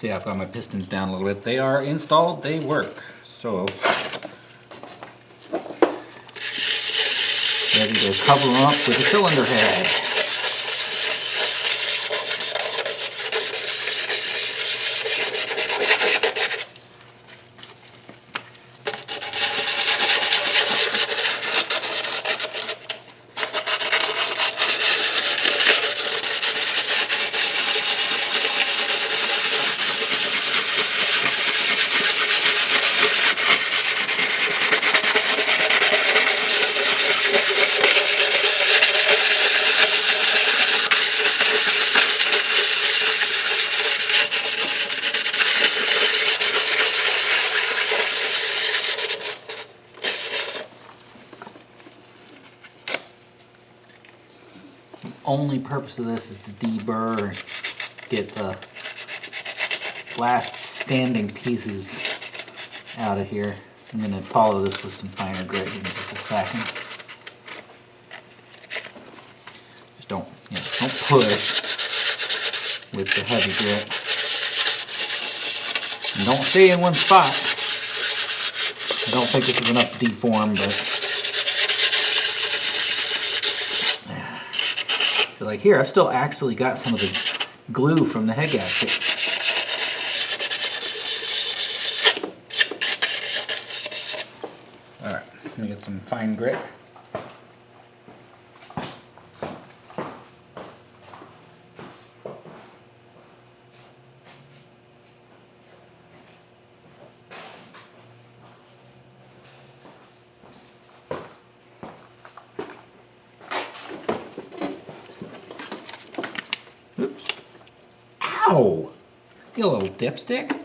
See, I've got my pistons down a little bit. They are installed, they work. So, ready to cover them up with a cylinder head. Only purpose of this is to deburr and get the last standing pieces out of here. I'm going to follow this with some finer grit in just a second. Just don't push with the heavy grit. And don't stay in one spot. I don't think this is enough to deform, but so like here, I've still actually got some of the glue from the head gasket. Alright, let me get some fine grit. Oops. Ow! You little dipstick.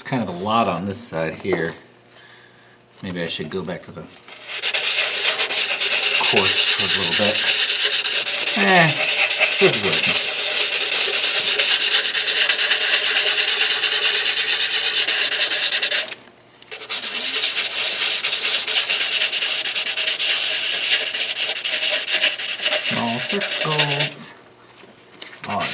Kind of a lot on this side here. Maybe I should go back to the coarse for a little bit. This is working. Small circles. Oh yeah.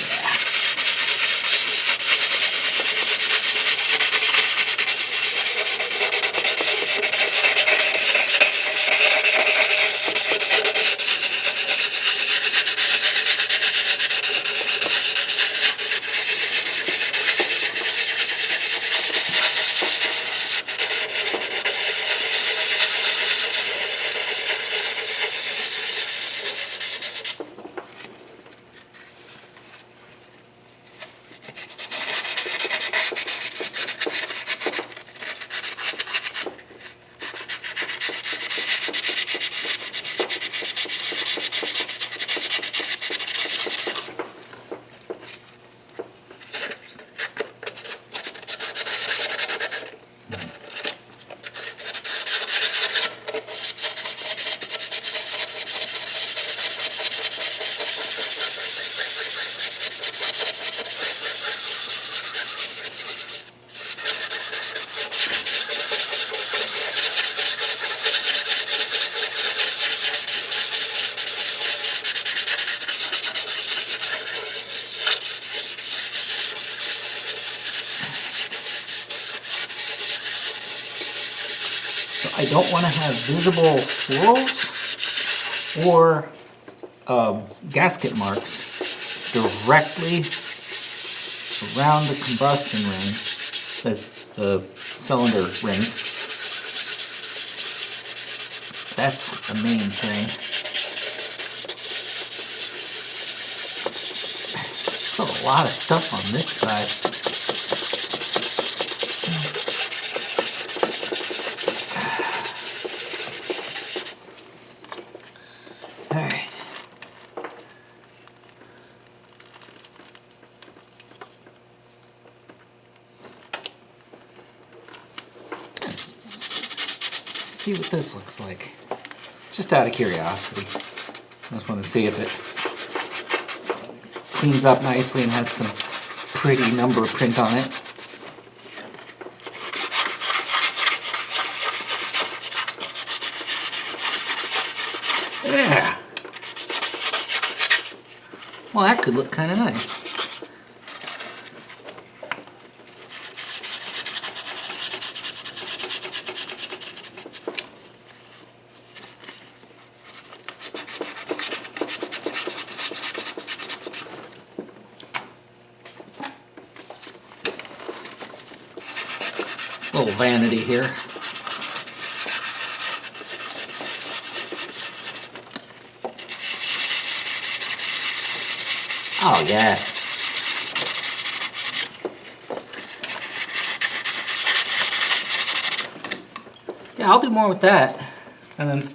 I don't want to have visible swirls or gasket marks directly around the combustion ring, the cylinder ring. That's the main thing. Still a lot of stuff on this side. All right. See what this looks like. Just out of curiosity. I just want to see if it cleans up nicely and has some pretty number print on it. Yeah. Well, that could look kind of nice. Little vanity here. Oh yeah. Yeah, I'll do more with that. And then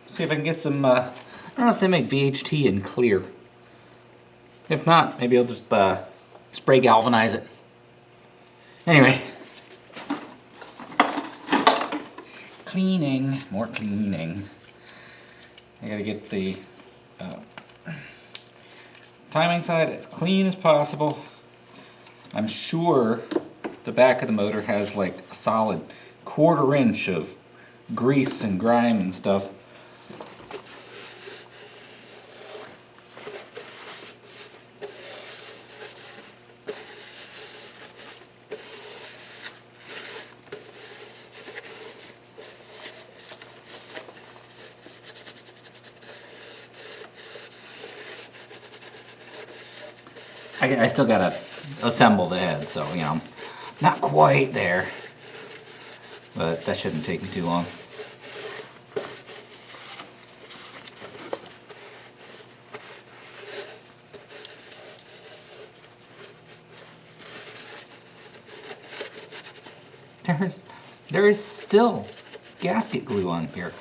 see if I can get some, I don't know if they make VHT in clear. If not, maybe I'll just spray galvanize it. Anyway. Cleaning, more cleaning. I gotta get the timing side as clean as possible. I'm sure the back of the motor has like a solid 1/4 inch of grease and grime and stuff. I still gotta assemble the head, so you know, not quite there, but that shouldn't take me too long. There is still gasket glue on here.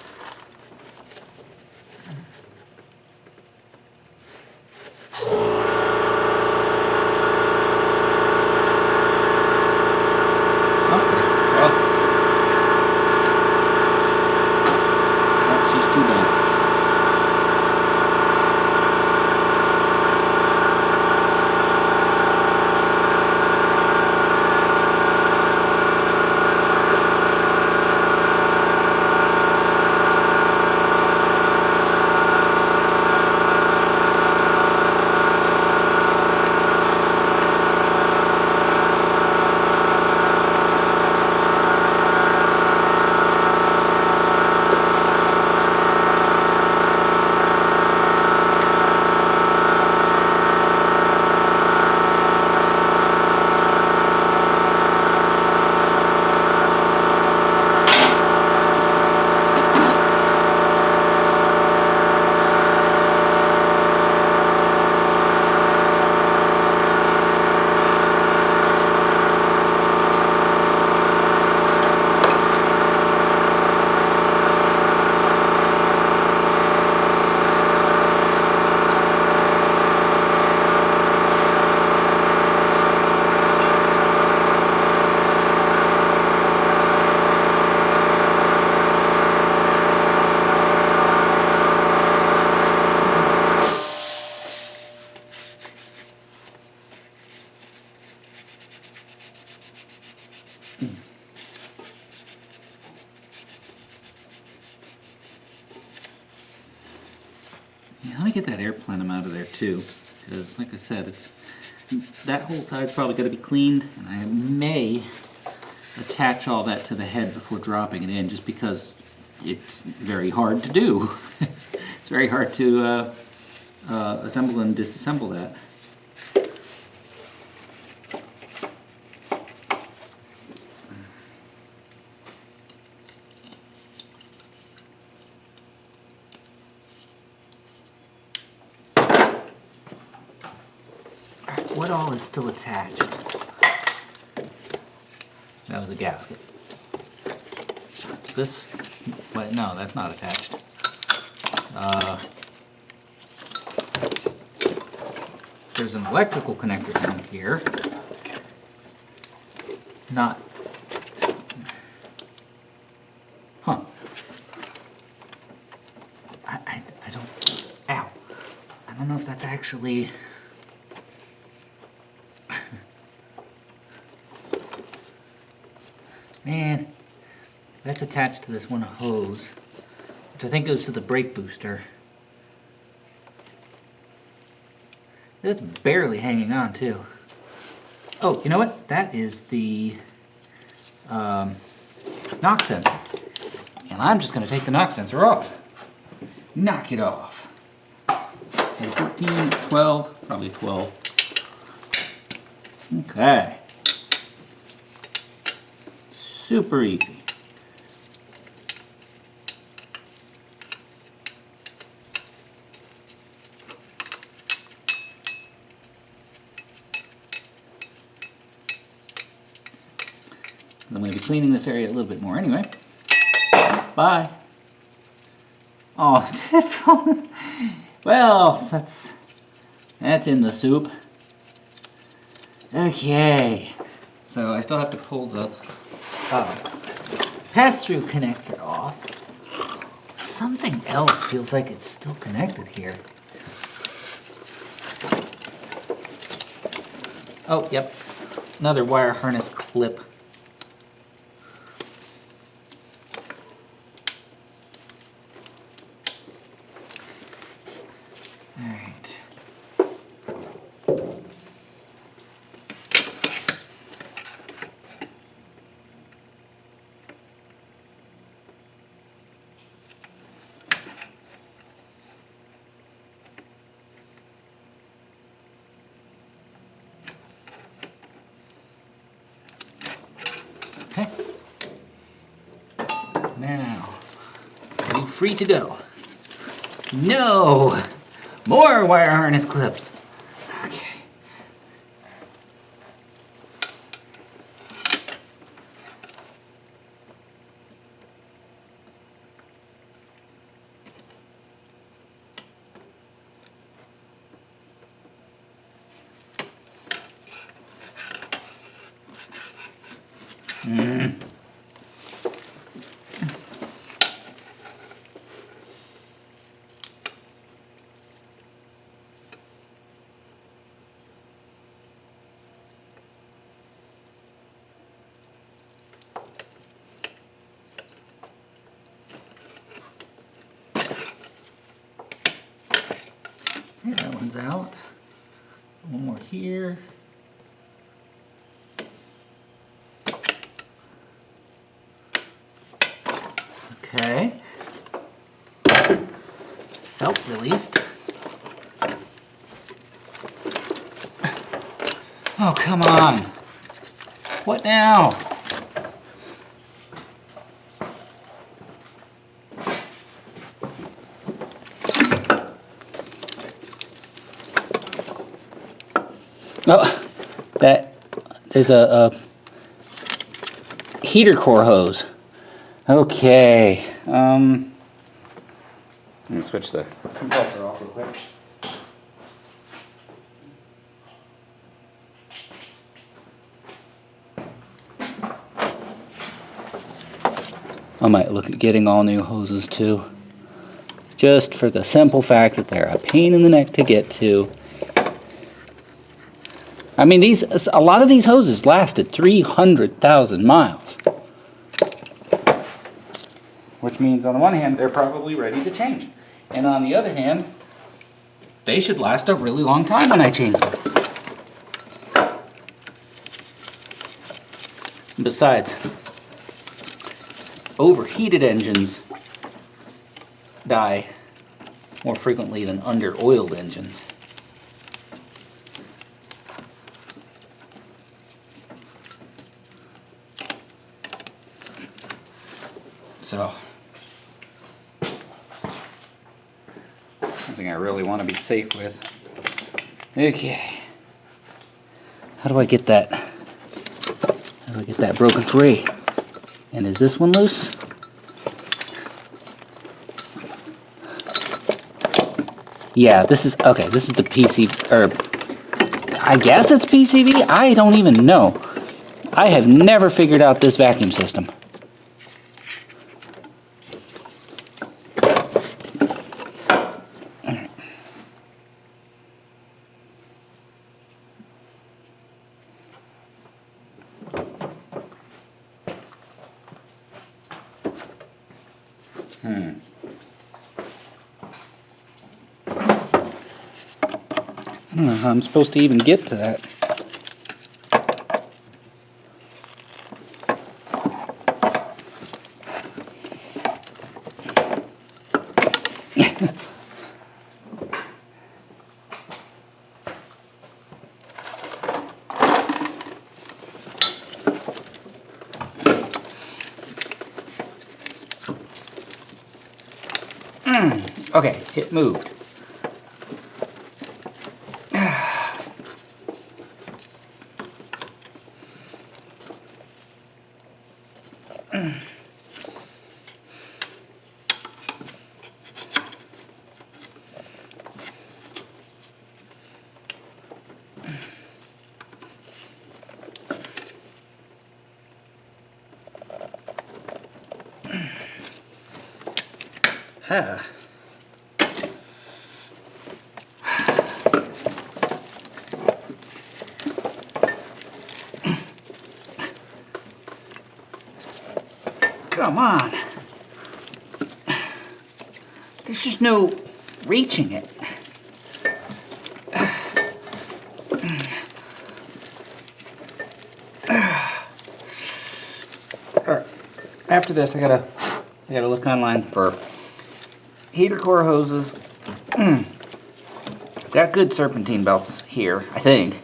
Yeah, let me get that air plenum out of there too, because like I said, it's that whole side's probably got to be cleaned, and I may attach all that to the head before dropping it in, just because it's very hard to do. It's very hard to assemble and disassemble that. what all is still attached? That was a gasket. This, wait, no, that's not attached. There's an electrical connector down here. Not, huh. I don't, ow. I don't know if that's actually, man, that's attached to this one hose, which I think goes to the brake booster. It's barely hanging on too. Oh, you know what? That is the knock sensor. And I'm just gonna take the knock sensor off. Knock it off. 13, 12, probably 12. Okay. Super easy. I'm going to be cleaning this area a little bit more anyway. Bye. Oh, well, that's in the soup. Okay, so I still have to pull the pass-through connector off. Something else feels like it's still connected here. Oh, yep, another wire harness clip. Okay. Now, are you free to go? No! More wire harness clips. Okay. Okay, that one's out. One more here. Okay. Felt released. Oh, come on. What now? Oh, there's a heater core hose. Okay. Let me switch the compressor off real quick. I might look at getting all new hoses too. Just for the simple fact that they're a pain in the neck to get to. I mean, a lot of these hoses lasted 300,000 miles. Which means on the one hand, they're probably ready to change. And on the other hand, they should last a really long time when I change them. Besides, overheated engines die more frequently than under-oiled engines. So, something I really want to be safe with. Okay. How do I get that? How do I get that broken free? And is this one loose? Yeah, this is, okay, this is the PCB, or I guess it's PCB? I don't even know. I have never figured out this vacuum system. I don't know how I'm supposed to even get to that. Okay, it moved. Come on. There's just no reaching it. Alright, after this I gotta look online for heater core hoses. Got good serpentine belts here, I think.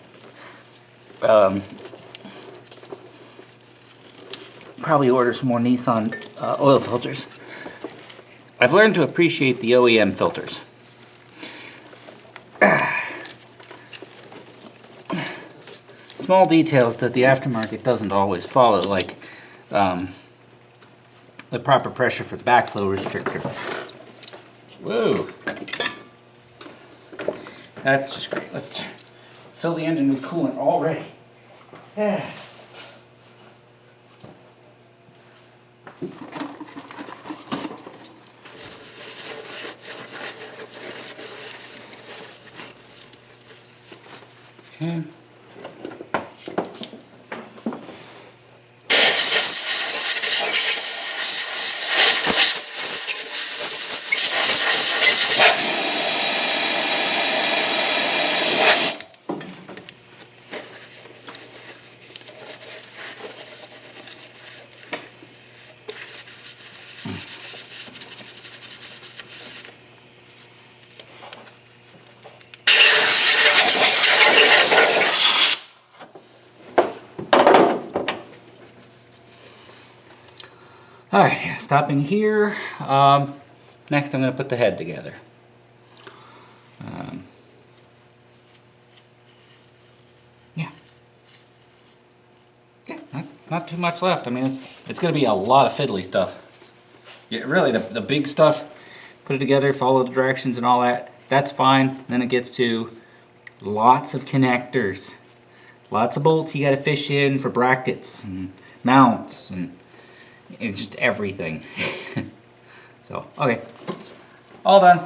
Probably order some more Nissan oil filters. I've learned to appreciate the OEM filters. Small details that the aftermarket doesn't always follow, like the proper pressure for the backflow restrictor. Whoa! That's just great. Let's fill the engine with coolant already. Yeah. Okay. Alright, stopping here. Next I'm going to put the head together. Yeah. Yeah, not too much left. I mean, it's going to be a lot of fiddly stuff. Yeah, really, the big stuff, put it together, follow the directions and all that, that's fine. Then it gets to lots of connectors. Lots of bolts you got to fish in for brackets and mounts and just everything. So, okay, all done.